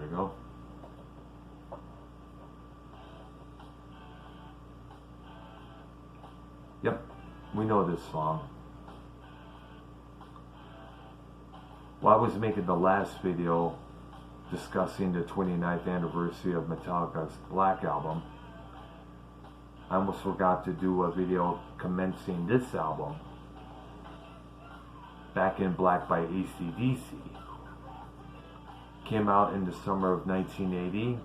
we go. Yep, we know this song. Well, I was making the last video discussing the 29th anniversary of Metallica's Black Album. I almost forgot to do a video commencing this album, Back in Black by AC/DC. Came out in the summer of 1980,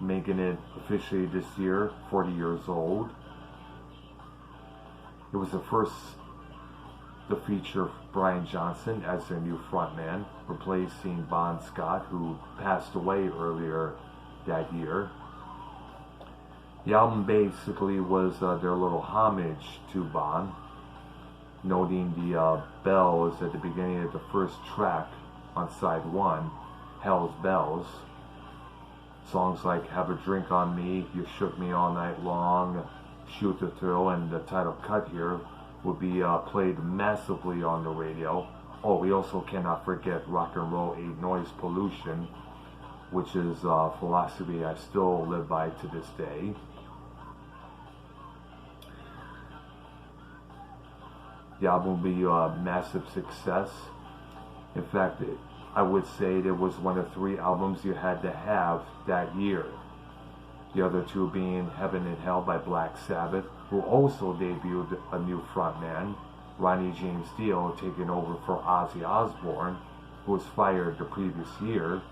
making it officially this year 40 years old. It was the first to feature Brian Johnson as their new frontman, replacing Bon Scott, who passed away earlier that year. The album basically was their little homage to Bon, noting the bells at the beginning of the first track on side 1, Hell's Bells. Songs like Have a Drink on Me, You Shook Me All Night Long, Shoot the Thrill, and the title cut here will be played massively on the radio. Oh, we also cannot forget Rock and Roll Ain't Noise Pollution, which is a philosophy I still live by to this day. The album will be a massive success. In fact, I would say it was one of 3 albums you had to have that year. The other 2 being Heaven and Hell by Black Sabbath, who also debuted a new frontman, Ronnie James Dio, taking over for Ozzy Osbourne, who was fired the previous year,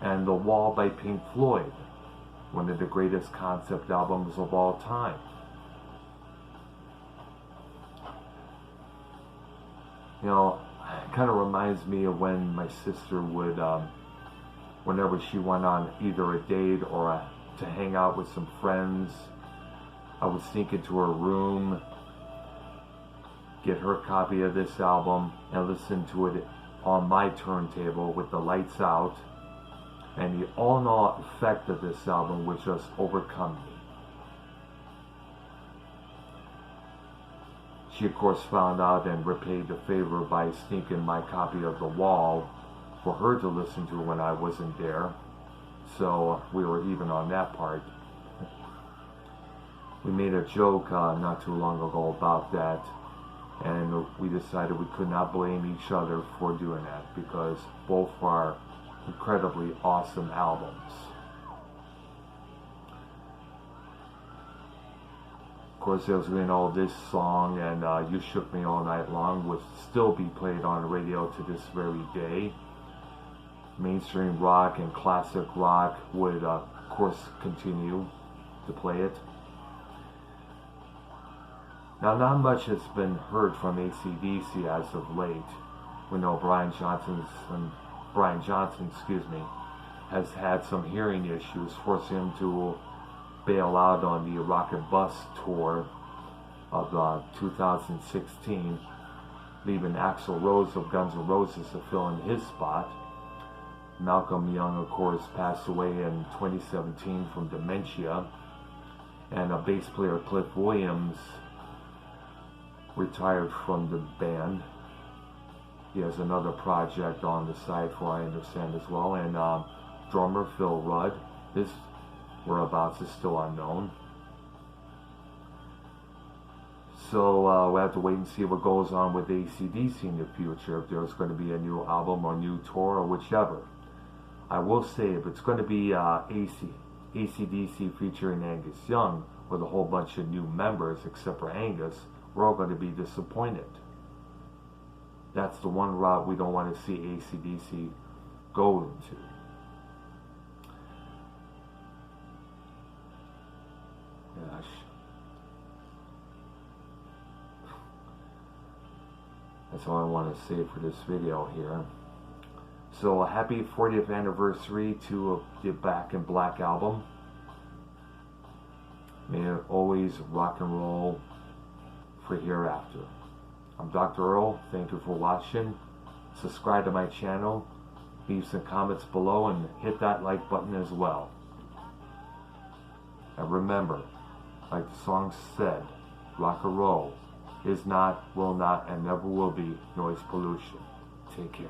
and The Wall by Pink Floyd, one of the greatest concept albums of all time. You know, it kind of reminds me of when my sister would, whenever she went on either a date or to hang out with some friends, I would sneak into her room, get her copy of this album, and listen to it on my turntable with the lights out, and the all-in-all effect of this album would just overcome me. She of course found out and repaid the favor by sneaking my copy of The Wall for her to listen to when I wasn't there, so we were even on that part. We made a joke not too long ago about that, and we decided we could not blame each other for doing that because both are incredibly awesome albums. Of course, as we know, this song and You Shook Me All Night Long would still be played on the radio to this very day. Mainstream rock and classic rock would, of course, continue to play it. Now, not much has been heard from AC/DC as of late. We know Brian Johnson, has had some hearing issues, forcing him to bail out on the Rock and Bus tour of 2016, leaving Axl Rose of Guns N' Roses to fill in his spot. Malcolm Young, of course, passed away in 2017 from dementia, and bass player Cliff Williams retired from the band. He has another project on the side, for I understand, as well, and drummer Phil Rudd, his whereabouts is still unknown. So we'll have to wait and see what goes on with AC/DC in the future, if there's going to be a new album or new tour or whichever. I will say, if it's going to be AC/DC featuring Angus Young with a whole bunch of new members except for Angus, we're all going to be disappointed. That's the one route we don't want to see AC/DC go into. Gosh. That's all I want to say for this video here. So a happy 40th anniversary to the Back in Black album. May it always rock and roll for hereafter. I'm Dr. Earl. Thank you for watching. Subscribe to my channel. Leave some comments below and hit that like button as well. And remember, like the song said, rock and roll is not, will not, and never will be noise pollution. Take care.